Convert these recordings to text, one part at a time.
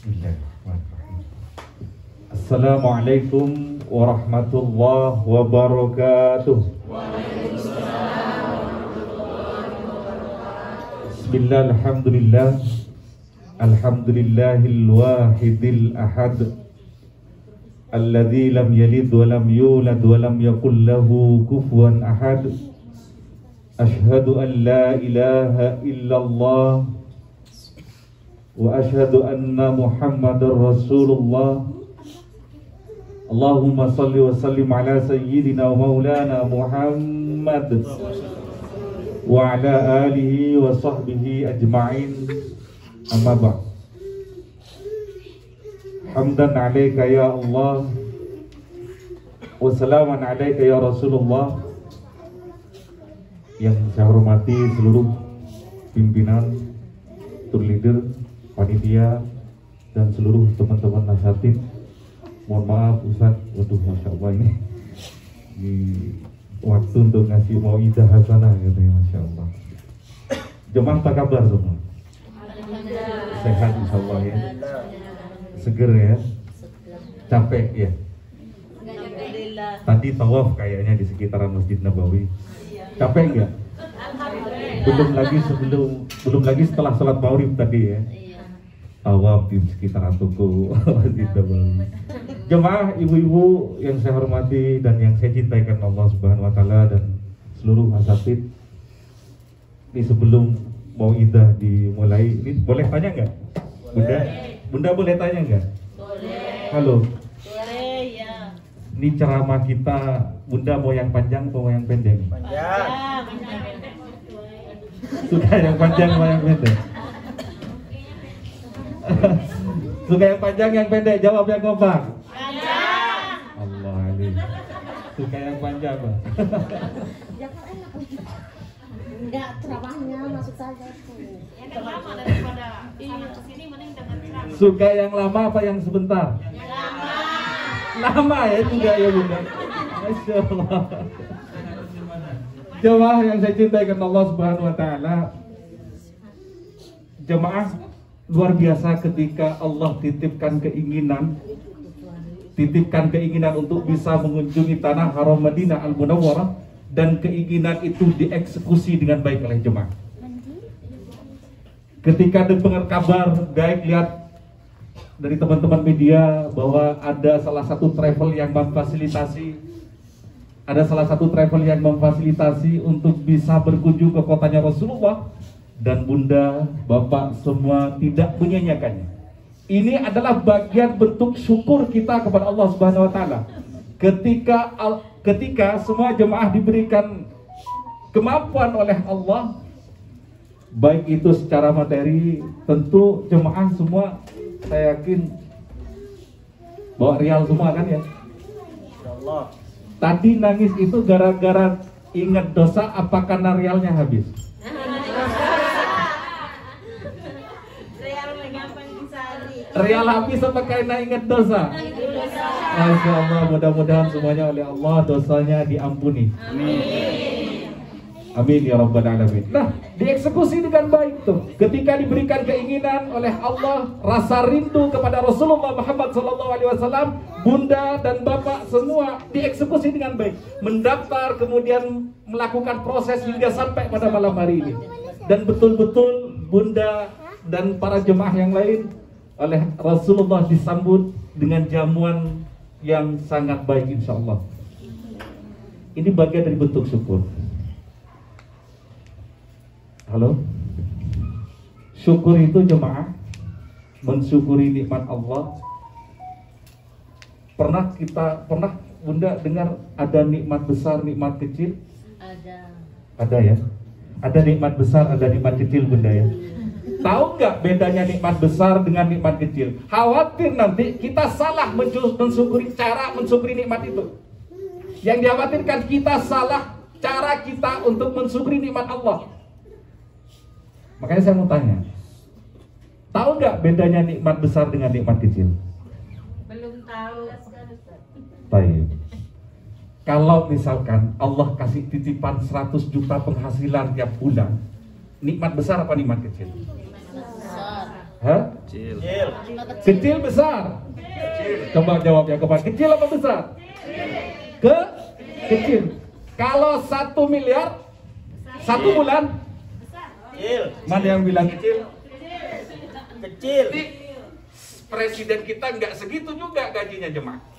Bismillahirrahmanirrahim. Assalamualaikum warahmatullahi wabarakatuh. Bismillah, alhamdulillah. Alhamdulillahil wahidil ahad, alladzi lam yalid wa lam yulad wa lam yakul lahu kufuwan ahad. Ashhadu an la ilaha illallah wa ashhadu anna Muhammadar Rasulullah. Allahumma salli wa sallim ala sayyidina wa maulana Muhammad wa ala alihi wa sahbihi ajma'in. Amma ba'd. Hamdan 'alaika ya Allah wa salaman 'alaika ya Rasulullah. Yang saya hormati seluruh pimpinan, tour leader, panitia, dan seluruh teman-teman nasatid. Mohon maaf Ustaz, waduh Masya Allah ini di waktu untuk ngasih mau'idah hasanah gitu ya, Masya Allah. Jemaah apa kabar semua? Sehat Insya Allah ya. Seger ya. Capek ya. Tadi tawaf kayaknya di sekitaran Masjid Nabawi. Capek nggak? Belum lagi setelah sholat maghrib tadi ya. Tawaf di sekitaran toko Masjid Nabawi. Jemaah, ibu-ibu yang saya hormati dan yang saya cintai karena Allah Subhanahu wa taala dan seluruh asatid. Ini sebelum mau'idah dimulai, ini boleh tanya nggak? Bunda boleh tanya nggak? Boleh. Halo. Boleh ya. Ini ceramah kita, Bunda mau yang panjang atau mau yang pendek? Panjang. Suka yang panjang mau yang pendek? Suka yang panjang yang pendek? Jawab yang kompak. Panjang. Allah ini. Suka yang panjang, Pak. Enggak, ceramahnya maksud saya itu. Yang lama daripada sana ke sini mending dengan ceramah. Suka yang lama apa yang sebentar? Yang lama. Lama ya juga ya Bunda. Masya Allah. Jemaah yang saya cintai karena Allah Subhanahu wa taala. Jemaah, luar biasa ketika Allah titipkan keinginan untuk bisa mengunjungi tanah haram Madinah Al-Munawwarah, dan keinginan itu dieksekusi dengan baik oleh jemaah. Ketika dengar kabar baik, lihat dari teman-teman media bahwa ada salah satu travel yang memfasilitasi untuk bisa berkunjung ke kotanya Rasulullah, dan Bunda, Bapak semua tidak menyanyiakannya. Ini adalah bagian bentuk syukur kita kepada Allah Subhanahu wa taala. Ketika semua jemaah diberikan kemampuan oleh Allah, baik itu secara materi, tentu jemaah semua saya yakin bawa rial semua kan ya. Insyaallah. Tadi nangis itu gara-gara ingat dosa apa karena rialnya habis? Rial habis apa karena ingat dosa? Masya Allah, mudah-mudahan semuanya oleh Allah dosanya diampuni. Amin. Amin ya rabbal alamin. Nah, dieksekusi dengan baik tuh. Ketika diberikan keinginan oleh Allah, rasa rindu kepada Rasulullah Muhammad SAW, Bunda dan Bapak semua dieksekusi dengan baik. Mendaftar, kemudian melakukan proses hingga sampai pada malam hari ini. Dan betul-betul Bunda dan para jemaah yang lain oleh Rasulullah disambut dengan jamuan yang sangat baik insya Allah. Ini bagian dari bentuk syukur. Halo? Syukur itu jemaah mensyukuri nikmat Allah. Pernah Bunda dengar ada nikmat besar, nikmat kecil? Ada ya? Ada nikmat besar, ada nikmat kecil Bunda ya? Tahu nggak bedanya nikmat besar dengan nikmat kecil? Khawatir nanti kita salah cara mensyukuri nikmat itu. Yang dikhawatirkan kita salah cara kita untuk mensyukuri nikmat Allah. Makanya saya mau tanya, tahu nggak bedanya nikmat besar dengan nikmat kecil? Belum tahu. Baik. Kalau misalkan Allah kasih titipan 100 juta penghasilan tiap bulan, nikmat besar apa nikmat kecil? Besar. Hah? Kecil besar? Coba jawab yang keempat. Kecil apa besar? Kecil. Kalau 1 miliar 1 bulan? Mana yang bilang kecil? Kecil. Ini presiden kita nggak segitu juga gajinya jemaah.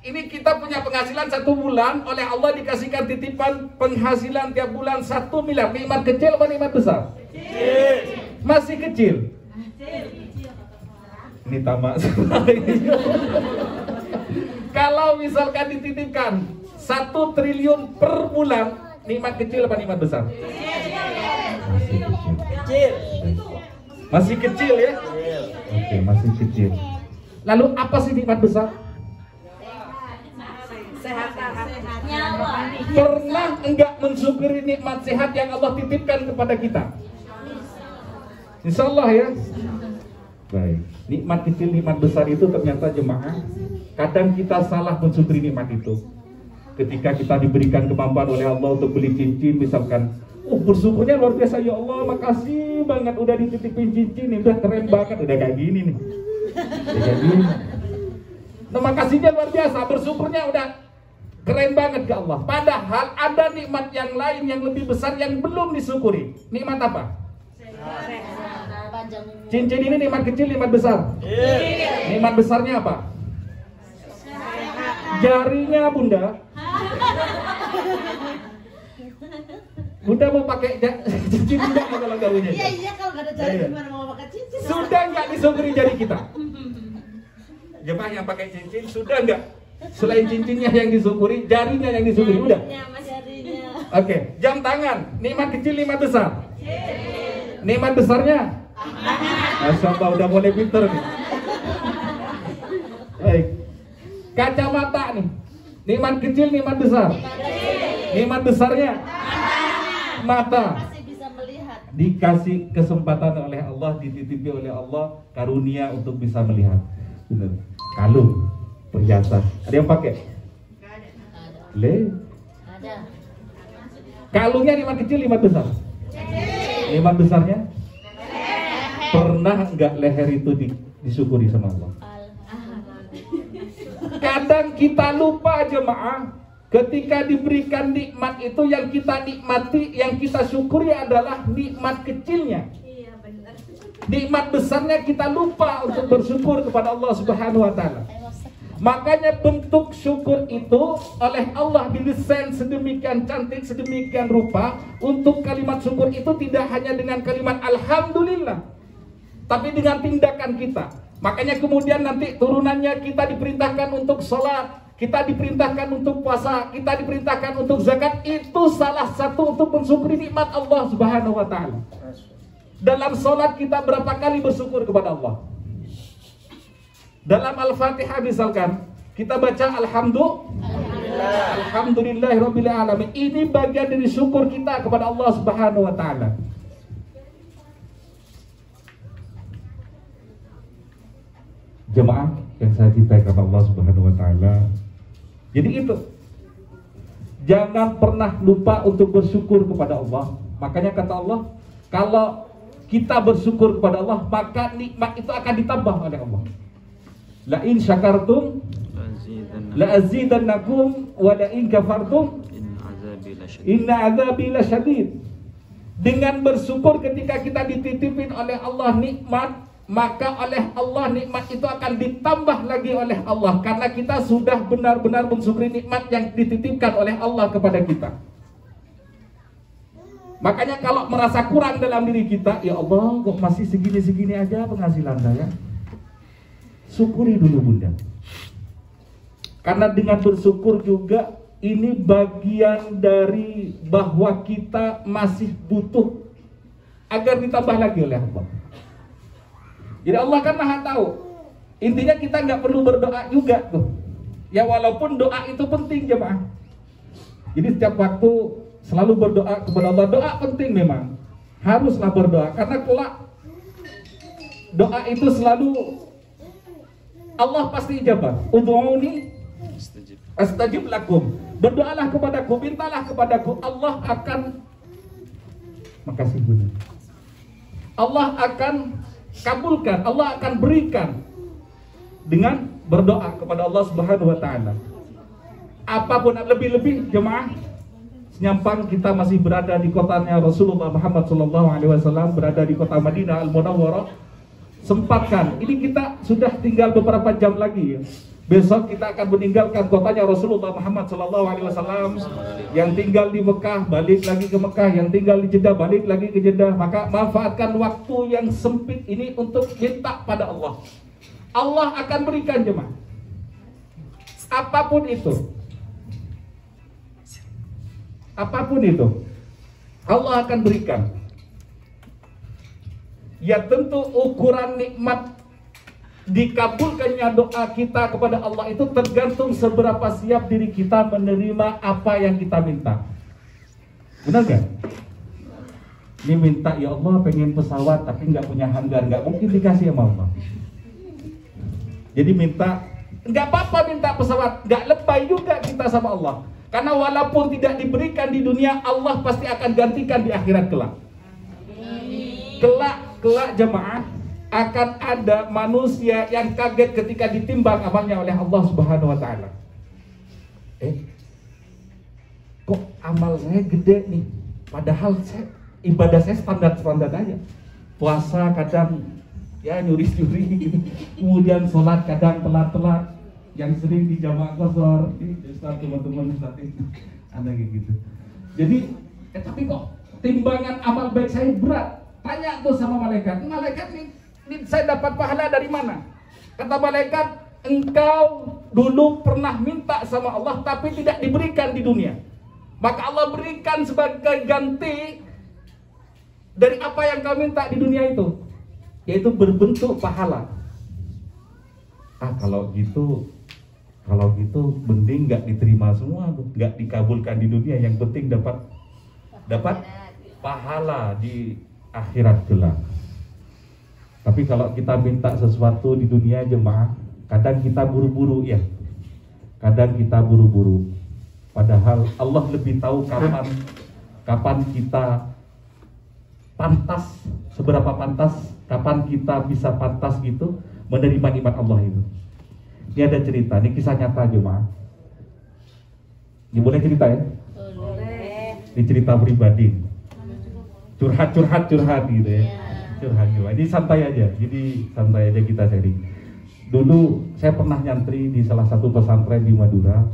Ini kita punya penghasilan 1 bulan, oleh Allah dikasihkan titipan penghasilan tiap bulan 1 miliar. Nikmat kecil apa nikmat besar? Kecil. Masih kecil. Ini tamak. Kalau misalkan dititipkan 1 triliun per bulan, nikmat kecil apa nikmat besar? Kecil. Masih kecil ya? Oke, masih kecil. Lalu apa sih nikmat besar? Pernah enggak mensyukuri nikmat sehat yang Allah titipkan kepada kita? Insya Allah ya. Baik. Nikmat kecil, nikmat besar itu ternyata jemaah, kadang kita salah mensyukuri nikmat itu. Ketika kita diberikan kemampuan oleh Allah untuk beli cincin misalkan, bersyukurnya luar biasa, ya Allah makasih banget udah dititipin cincin nih, udah keren banget, udah kayak gini nih. Udah kayak gini. Nah, makasihnya luar biasa, bersyukurnya udah keren banget ke Allah. Padahal ada nikmat yang lain yang lebih besar yang belum disyukuri. Nikmat apa? Cincin ini nikmat kecil, nikmat besar? Nikmat besarnya apa? Jarinya bunda. Bunda mau pakai cincin enggak kalau nggak punya? Iya, kalau nggak ada jari gimana mau pakai cincin? Sudah nggak disyukuri jari kita? Jemaah yang pakai cincin sudah nggak? Selain cincinnya yang disyukuri, jarinya yang disyukuri, udah? Oke, jam tangan, nikmat kecil, nikmat besar? Nikmat besarnya? Masya Allah, udah mulai pinter nih. Baik. Kacamata nih, nikmat kecil, nikmat besar? Nikmat besarnya? Mata. Dikasih kesempatan oleh Allah, dititipi oleh Allah karunia untuk bisa melihat. Benar. Kalung, perhiasan. Ada yang pakai? Le? Ada. Kalungnya nikmat kecil, nikmat besar? Nikmat besarnya? Pernah enggak leher itu disyukuri sama Allah? Kadang kita lupa jemaah, ketika diberikan nikmat itu yang kita nikmati, yang kita syukuri adalah nikmat kecilnya. Nikmat besarnya kita lupa untuk bersyukur kepada Allah Subhanahu wa taala. Makanya bentuk syukur itu oleh Allah didesain sedemikian cantik, sedemikian rupa. Untuk kalimat syukur itu tidak hanya dengan kalimat alhamdulillah, tapi dengan tindakan kita. Makanya kemudian nanti turunannya kita diperintahkan untuk sholat, kita diperintahkan untuk puasa, kita diperintahkan untuk zakat. Itu salah satu untuk mensyukuri nikmat Allah Subhanahu wa taala. Dalam sholat kita berapa kali bersyukur kepada Allah? Dalam Al-Fatihah misalkan kita baca Alhamdulillahirabbil alamin. Ini bagian dari syukur kita kepada Allah Subhanahu wa taala. Jemaah yang saya cintai kepada Allah Subhanahu wa taala. Jadi itu. Jangan pernah lupa untuk bersyukur kepada Allah. Makanya kata Allah, kalau kita bersyukur kepada Allah, maka nikmat itu akan ditambah oleh Allah. La in syakartum la azidannakum wa la in kafartum inna azabi lasyadid. Dengan bersyukur ketika kita dititipin oleh Allah nikmat, maka oleh Allah nikmat itu akan ditambah lagi oleh Allah, karena kita sudah benar-benar mensyukuri nikmat yang dititipkan oleh Allah kepada kita. Makanya kalau merasa kurang dalam diri kita, ya Allah kok masih segini-segini aja penghasilan saya, syukuri dulu bunda. Karena dengan bersyukur juga ini bagian dari bahwa kita masih butuh agar ditambah lagi oleh Allah. Jadi Allah kan maha tahu. Intinya kita nggak perlu berdoa juga tuh. Ya walaupun doa itu penting jemaah. Jadi setiap waktu selalu berdoa kepada Allah. Doa penting memang. Haruslah berdoa. Karena kelak doa itu selalu Allah pasti ijabah. Ud'uni astajib lakum. Berdoalah kepadaku, mintalah kepadaku, Allah akan, makasih bunda, Allah akan kabulkan, Allah akan berikan dengan berdoa kepada Allah Subhanahu wa taala. Apapun, lebih-lebih jemaah, senyampang kita masih berada di kotanya Rasulullah Muhammad SAW, berada di kota Madinah Al-Munawwarah. Sempatkan, ini kita sudah tinggal beberapa jam lagi ya. Besok kita akan meninggalkan kotanya Rasulullah Muhammad SAW. Yang tinggal di Mekah balik lagi ke Mekah, yang tinggal di Jeddah balik lagi ke Jeddah. Maka manfaatkan waktu yang sempit ini untuk minta pada Allah. Allah akan berikan jemaah. Apapun itu, Allah akan berikan. Ya tentu ukuran nikmat dikabulkannya doa kita kepada Allah itu tergantung seberapa siap diri kita menerima apa yang kita minta. Benar gak? Ini minta, ya Allah pengen pesawat tapi nggak punya hanggar, nggak mungkin dikasih sama Allah. Jadi minta, nggak apa-apa minta pesawat, nggak lebay juga kita sama Allah. Karena walaupun tidak diberikan di dunia, Allah pasti akan gantikan di akhirat kelak. Kelak jemaah, akan ada manusia yang kaget ketika ditimbang amalnya oleh Allah Subhanahu wa taala. Kok amal saya gede nih? Padahal ibadah saya standar-standar aja. Puasa kadang ya nyuri-nyuri gitu. Kemudian sholat kadang telat-telat, yang sering di jamaah qasar. Ustaz, teman-teman Ustaz itu ada kayak gitu. Jadi tapi kok timbangan amal baik saya berat. Tanya tuh sama malaikat. Malaikat ini saya dapat pahala dari mana? Kata malaikat, engkau dulu pernah minta sama Allah tapi tidak diberikan di dunia. Maka Allah berikan sebagai ganti dari apa yang kau minta di dunia itu, yaitu berbentuk pahala. Kalau gitu mending nggak diterima semua tuh, nggak dikabulkan di dunia. Yang penting dapat pahala di akhirat kelak. Tapi kalau kita minta sesuatu di dunia jemaah, kadang kita buru-buru ya. Kadang kita buru-buru. Padahal Allah lebih tahu kapan kita pantas, seberapa pantas, kapan kita bisa pantas gitu menerima nikmat Allah itu. Ini ada cerita, ini kisah nyata jemaah. Ini boleh cerita ya? Boleh. Ini cerita pribadi. Curhat gitu ya. Curhat. Ini santai aja. Kita sharing. Dulu saya pernah nyantri di salah satu pesantren di Madura.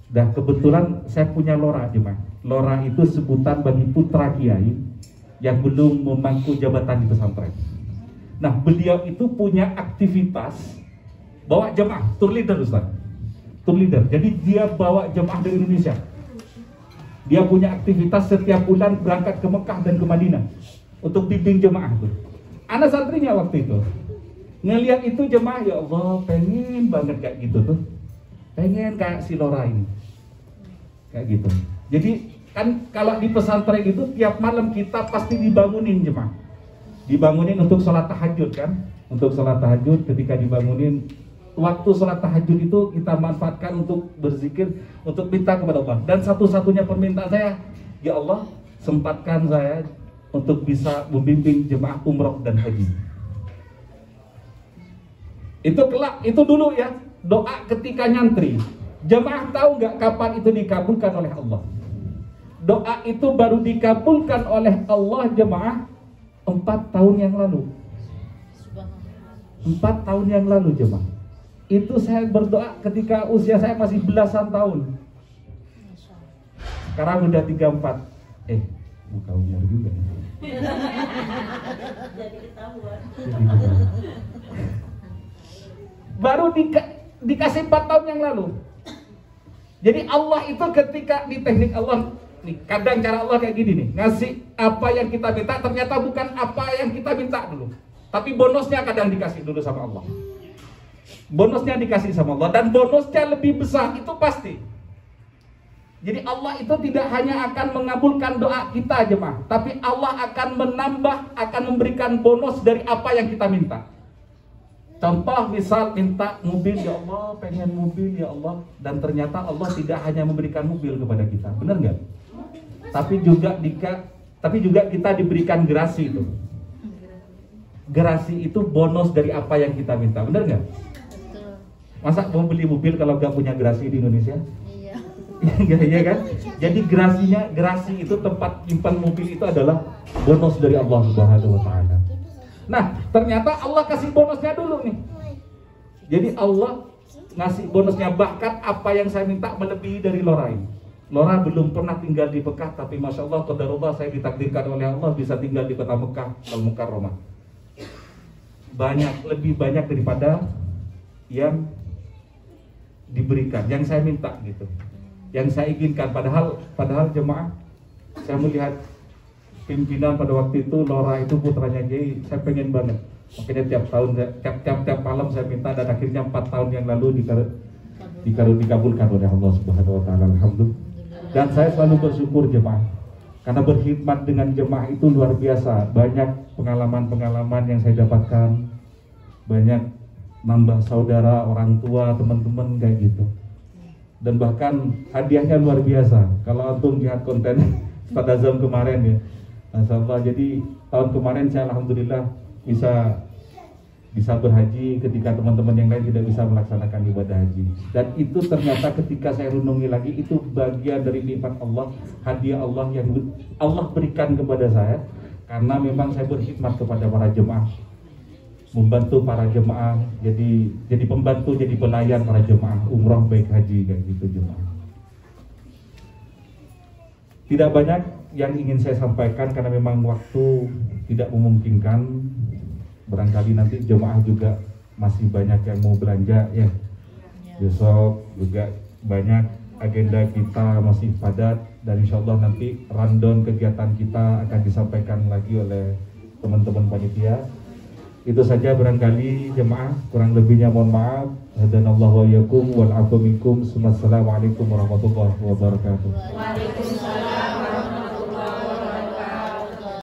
Dan kebetulan saya punya lora jemaah. Lora itu sebutan bagi putra kiai yang belum memangku jabatan di pesantren. Nah, beliau itu punya aktivitas bawa jemaah, tour leader Ustaz. Tour leader. Jadi dia bawa jemaah dari Indonesia. Dia punya aktivitas setiap bulan berangkat ke Mekah dan ke Madinah untuk bimbing jemaah tuh. Anak santrinya waktu itu ngelihat itu jemaah, ya Allah pengen banget kayak gitu tuh, pengen kayak si Lora ini, kayak gitu. Jadi kan kalau di pesantren itu tiap malam kita pasti dibangunin jemaah, dibangunin untuk sholat tahajud kan, untuk sholat tahajud. Ketika dibangunin, waktu sholat tahajud itu kita manfaatkan untuk berzikir, untuk minta kepada Allah. Dan satu-satunya permintaan saya, ya Allah sempatkan saya untuk bisa membimbing jemaah umroh dan haji. Itu dulu ya, doa ketika nyantri. Jemaah tahu nggak kapan itu dikabulkan oleh Allah? Doa itu baru dikabulkan oleh Allah jemaah 4 tahun yang lalu. 4 tahun yang lalu jemaah. Itu saya berdoa ketika usia saya masih belasan tahun. Sekarang udah 34. Bukan umur juga. Jadi ketahuan. Baru dikasih 4 tahun yang lalu. Jadi Allah itu ketika di teknik Allah nih, kadang cara Allah kayak gini nih, ngasih apa yang kita minta ternyata bukan apa yang kita minta dulu, tapi bonusnya kadang dikasih dulu sama Allah. Bonusnya dikasih sama Allah, dan bonusnya lebih besar, itu pasti. Jadi Allah itu tidak hanya akan mengabulkan doa kita jemaah, tapi Allah akan menambah, akan memberikan bonus dari apa yang kita minta. Contoh misal minta mobil, ya Allah pengen mobil ya Allah, dan ternyata Allah tidak hanya memberikan mobil kepada kita, benar nggak? Tapi juga kita diberikan gerasi itu. gerasi itu bonus dari apa yang kita minta, benar nggak? Betul. Masa mau beli mobil kalau nggak punya gerasi di Indonesia? Iya. Iya kan? Jadi gerasi itu tempat nyimpan mobil itu adalah bonus dari Allah Subhanahu wa taala. Nah, ternyata Allah kasih bonusnya dulu nih. Jadi Allah ngasih bonusnya, bahkan apa yang saya minta melebihi dari Lora ini. Lora belum pernah tinggal di Mekah, tapi Masya Allah, qadarullah, saya ditakdirkan oleh Allah bisa tinggal di kota Mekah, Al-Mukarramah. Lebih banyak daripada yang diberikan, yang saya minta gitu, yang saya inginkan. Padahal jemaah, saya melihat pimpinan pada waktu itu, Lora itu putranya Kiai, saya pengen banget. Makanya tiap malam saya minta, dan akhirnya 4 tahun yang lalu dikabulkan oleh Allah Subhanahu wa taala, alhamdulillah. Dan saya selalu bersyukur jemaah, karena berkhidmat dengan jemaah itu luar biasa. Banyak pengalaman-pengalaman yang saya dapatkan, banyak nambah saudara, orang tua, teman-teman kayak gitu. Dan bahkan hadiahnya luar biasa. Kalau antum lihat konten Ustaz Azam kemarin ya, Masya Allah. Jadi tahun kemarin saya alhamdulillah bisa berhaji ketika teman-teman yang lain tidak bisa melaksanakan ibadah haji. Dan itu ternyata ketika saya renungi lagi, itu bagian dari nikmat Allah, hadiah Allah yang Allah berikan kepada saya, karena memang saya berkhidmat kepada para jemaah, membantu para jemaah, jadi pembantu, jadi pelayan para jemaah umroh baik haji kayak gitu jemaah. Tidak banyak yang ingin saya sampaikan karena memang waktu tidak memungkinkan. Barangkali nanti jemaah juga masih banyak yang mau belanja ya. Besok juga banyak agenda kita masih padat, dan insya Allah nanti rundown kegiatan kita akan disampaikan lagi oleh teman-teman panitia. Itu saja barangkali jemaah, kurang lebihnya mohon maaf. Hadanallahu wa iyyakum wal 'afwa minkum. Assalamualaikum warahmatullahi wabarakatuh. Waalaikumsalam.